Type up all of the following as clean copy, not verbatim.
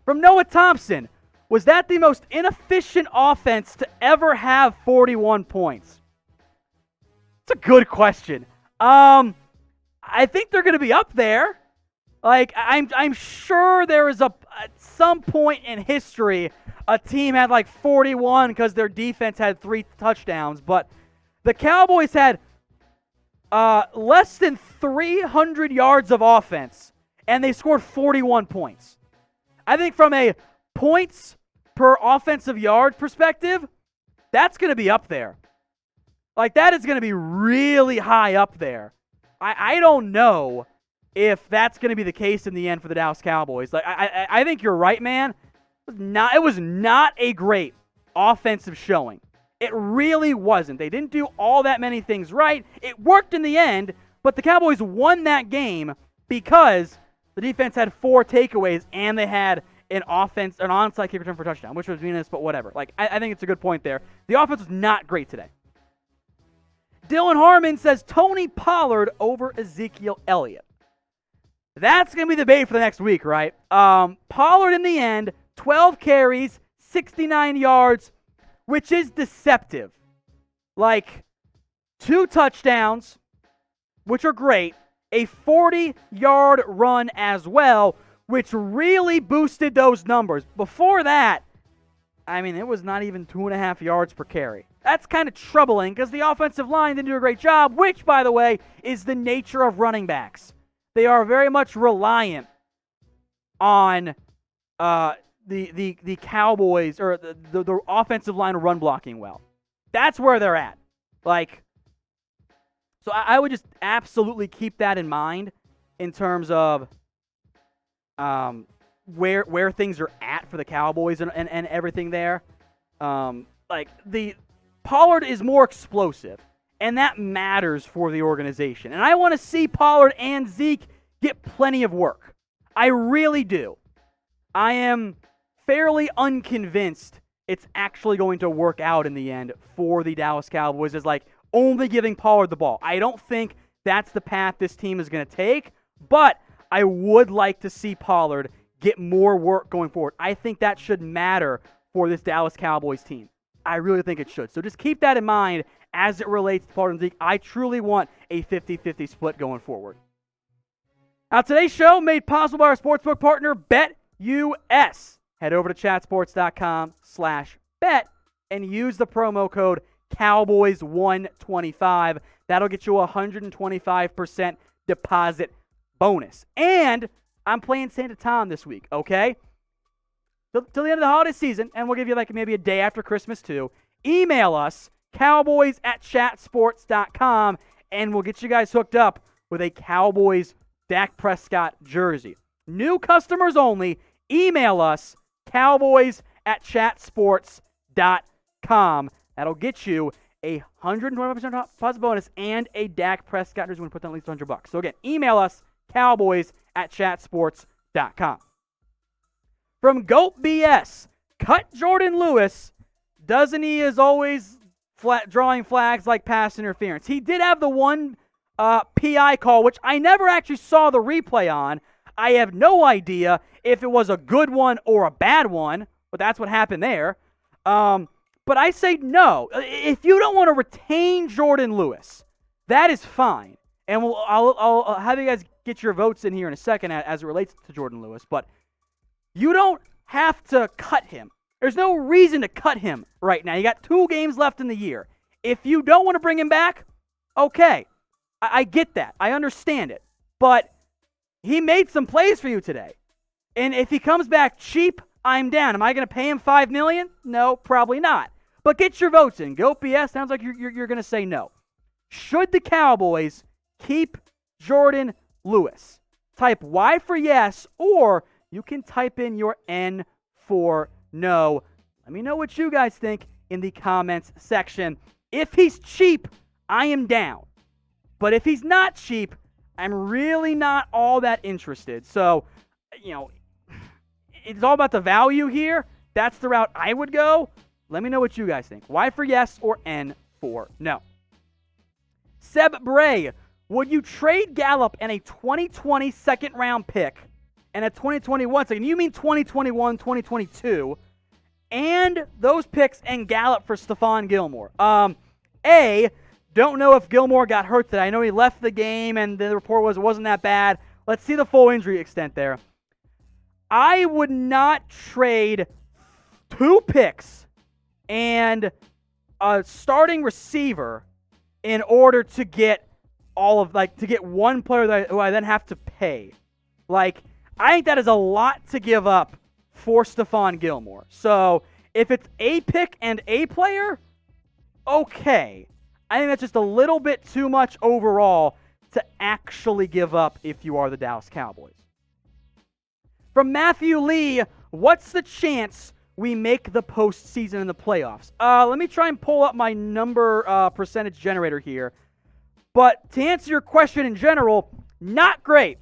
From Noah Thompson, was that the most inefficient offense to ever have 41 points? It's a good question. I think they're going to be up there. Like, I'm sure there is at some point in history a team had like 41 because their defense had 3 touchdowns, but the Cowboys had less than 300 yards of offense, and they scored 41 points. I think from a points per offensive yard perspective, that's going to be up there. Like, that is going to be really high up there. I don't know if that's going to be the case in the end for the Dallas Cowboys. Like, I think you're right, man. It was not a great offensive showing. It really wasn't. They didn't do all that many things right. It worked in the end, but the Cowboys won that game because the defense had 4 takeaways and they had an onside kick return for a touchdown, which was meaningless, but whatever. Like, I think it's a good point there. The offense was not great today. Dylan Harmon says Tony Pollard over Ezekiel Elliott. That's going to be the debate for the next week, right? Pollard in the end, 12 carries, 69 yards, which is deceptive. Like, 2 touchdowns, which are great, a 40-yard run as well, which really boosted those numbers. Before that, I mean, it was not even 2.5 yards per carry. That's kind of troubling because the offensive line didn't do a great job, which, by the way, is the nature of running backs. They are very much reliant on the Cowboys or the offensive line run blocking well. That's where they're at. Like, so I would just absolutely keep that in mind in terms of where things are at for the Cowboys and everything there. Like, the Pollard is more explosive, and that matters for the organization. And I want to see Pollard and Zeke get plenty of work. I really do. I am fairly unconvinced it's actually going to work out in the end for the Dallas Cowboys as like only giving Pollard the ball. I don't think that's the path this team is going to take, but I would like to see Pollard get more work going forward. I think that should matter for this Dallas Cowboys team. I really think it should. So just keep that in mind as it relates to Pollard and Zeke. I truly want a 50-50 split going forward. Now, today's show made possible by our sportsbook partner, BetUS. Head over to chatsports.com/bet and use the promo code Cowboys125. That'll get you a 125% deposit bonus. And I'm playing Santa Tom this week, okay? Till the end of the holiday season, and we'll give you like maybe a day after Christmas too. Email us, cowboys@chatsports.com, and we'll get you guys hooked up with a Cowboys Dak Prescott jersey. New customers only. Email us, cowboys@chatsports.com. That'll get you a 125% deposit bonus and a Dak Prescott jersey when we put down at least $100. So again, email us, cowboys@chatsports.com. From Goat BS, cut Jourdan Lewis. Doesn't he is always drawing flags like pass interference? He did have the one PI call, which I never actually saw the replay on. I have no idea if it was a good one or a bad one, but that's what happened there. But I say no. If you don't want to retain Jourdan Lewis, that is fine. And I'll have you guys get your votes in here in a second as it relates to Jourdan Lewis, but you don't have to cut him. There's no reason to cut him right now. You got 2 games left in the year. If you don't want to bring him back, okay. I get that. I understand it. But he made some plays for you today. And if he comes back cheap, I'm down. Am I going to pay him $5 million? No, probably not. But get your votes in. Go BS. Sounds like you're going to say no. Should the Cowboys keep Jourdan Lewis? Type Y for yes, or you can type in your N for no. Let me know what you guys think in the comments section. If he's cheap, I am down. But if he's not cheap, I'm really not all that interested. So, it's all about the value here. That's the route I would go. Let me know what you guys think. Y for yes or N for no. Seb Bray, would you trade Gallup and a 2020 second-round pick and a 2021 second. You mean 2021, 2022, and those picks and Gallup for Stephon Gilmore. Don't know if Gilmore got hurt today. I know he left the game, and the report was it wasn't that bad. Let's see the full injury extent there. I would not trade 2 picks and a starting receiver in order to get to get one player who I then have to pay. I think that is a lot to give up for Stephon Gilmore. So if it's a pick and a player, okay. I think that's just a little bit too much overall to actually give up if you are the Dallas Cowboys. From Matthew Lee, what's the chance we make the postseason in the playoffs? Let me try and pull up my number percentage generator here. But to answer your question in general, not great.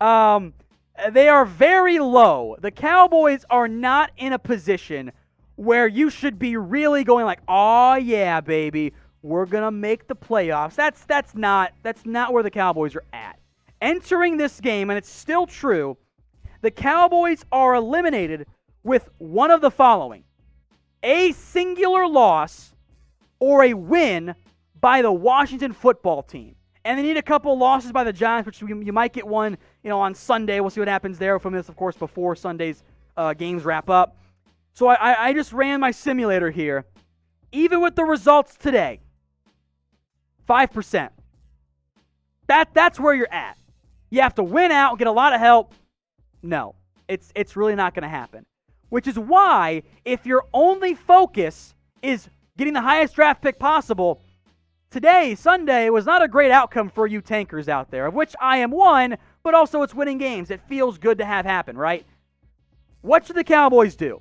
They are very low. The Cowboys are not in a position where you should be really going like, oh yeah, baby, we're gonna make the playoffs. That's not where the Cowboys are at. Entering this game, and it's still true, the Cowboys are eliminated with one of the following: a singular loss or a win by the Washington football team. And they need a couple losses by the Giants, which you might get one, on Sunday. We'll see what happens there from this, of course, before Sunday's games wrap up. So I just ran my simulator here. Even with the results today, 5%. That's where you're at. You have to win out, get a lot of help. No, it's really not going to happen. Which is why, if your only focus is getting the highest draft pick possible, today, Sunday, was not a great outcome for you tankers out there, of which I am one, but also it's winning games. It feels good to have happen, right? What should the Cowboys do?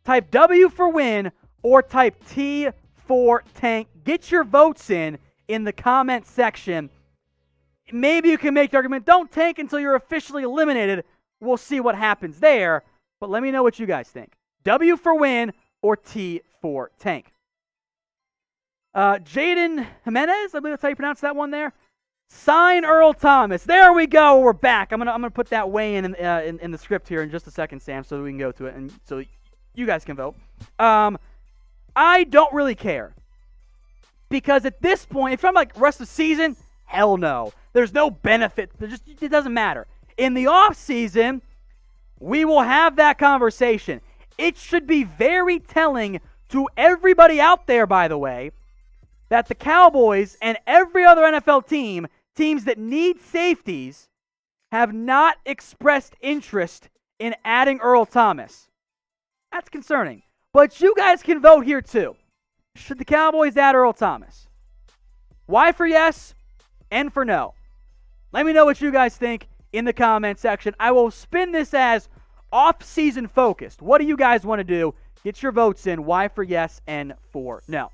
Type W for win or type T for tank. Get your votes in the comment section. Maybe you can make the argument, don't tank until you're officially eliminated. We'll see what happens there, but let me know what you guys think. W for win or T for tank. Jaden Jimenez, I believe that's how you pronounce that one there. Sign Earl Thomas. There we go. We're back. I'm gonna put that way in the script here in just a second, Sam, so we can go to it and so you guys can vote. I don't really care because at this point, if I'm like rest of the season, hell no. There's no benefit. It doesn't matter. In the off season, we will have that conversation. It should be very telling to everybody out there, by the way, that the Cowboys and every other NFL teams that need safeties, have not expressed interest in adding Earl Thomas. That's concerning. But you guys can vote here too. Should the Cowboys add Earl Thomas? Y for yes, N for no. Let me know what you guys think in the comment section. I will spin this as off-season focused. What do you guys want to do? Get your votes in. Y for yes, N for no.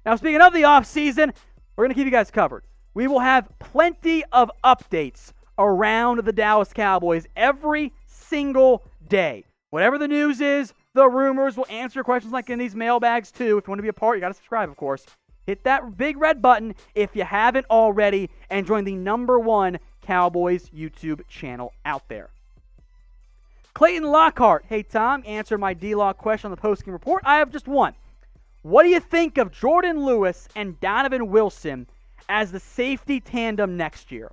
Now, speaking of the offseason, we're going to keep you guys covered. We will have plenty of updates around the Dallas Cowboys every single day. Whatever the news is, the rumors, will answer questions like in these mailbags too. If you want to be a part, you got to subscribe, of course. Hit that big red button if you haven't already and join the #1 Cowboys YouTube channel out there. Clayton Lockhart. Hey, Tom, answer my D-Lock question on the post-game report. I have just one. What do you think of Jourdan Lewis and Donovan Wilson as the safety tandem next year?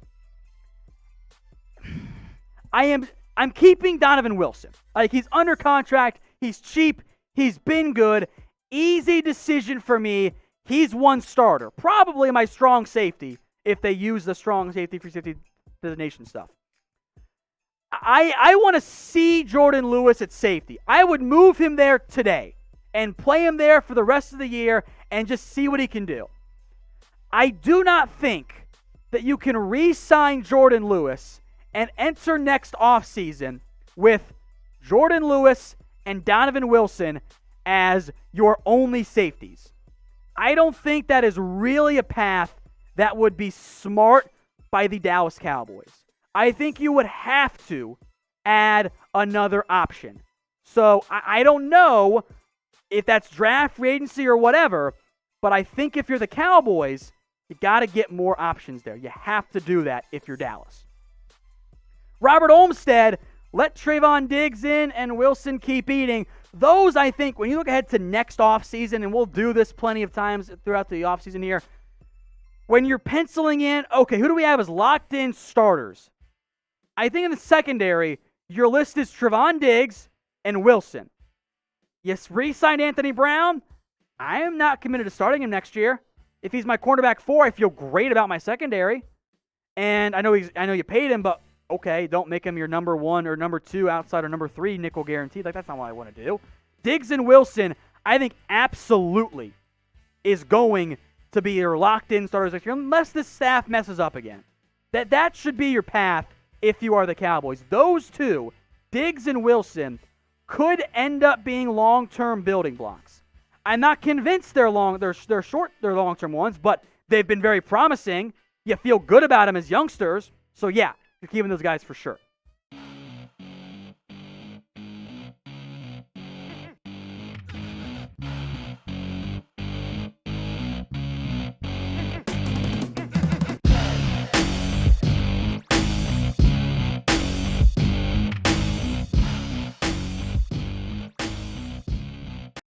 I'm keeping Donovan Wilson. Like, he's under contract. He's cheap. He's been good. Easy decision for me. He's one starter. Probably my strong safety if they use the strong safety, free safety designation stuff. I want to see Jourdan Lewis at safety. I would move him there today and play him there for the rest of the year and just see what he can do. I do not think that you can re-sign Jourdan Lewis and enter next offseason with Jourdan Lewis and Donovan Wilson as your only safeties. I don't think that is really a path that would be smart by the Dallas Cowboys. I think you would have to add another option. So I don't know if that's draft, free agency, or whatever, but I think if you're the Cowboys, you got to get more options there. You have to do that if you're Dallas. Robert Olmstead, let Trevon Diggs in and Wilson keep eating. Those, I think, when you look ahead to next offseason, and we'll do this plenty of times throughout the offseason here, when you're penciling in, okay, who do we have as locked-in starters? I think in the secondary, your list is Trevon Diggs and Wilson. Yes, re-signed Anthony Brown. I am not committed to starting him next year. If he's my cornerback 4, I feel great about my secondary. And I know you paid him, but okay, don't make him your number 1 or number 2 outside or number 3 nickel guaranteed. Like, that's not what I want to do. Diggs and Wilson, I think absolutely is going to be your locked-in starters next year, unless the staff messes up again. That should be your path if you are the Cowboys. Those two, Diggs and Wilson, could end up being long-term building blocks. I'm not convinced they're long-term ones, but they've been very promising. You feel good about them as youngsters. So, yeah, you're keeping those guys for sure.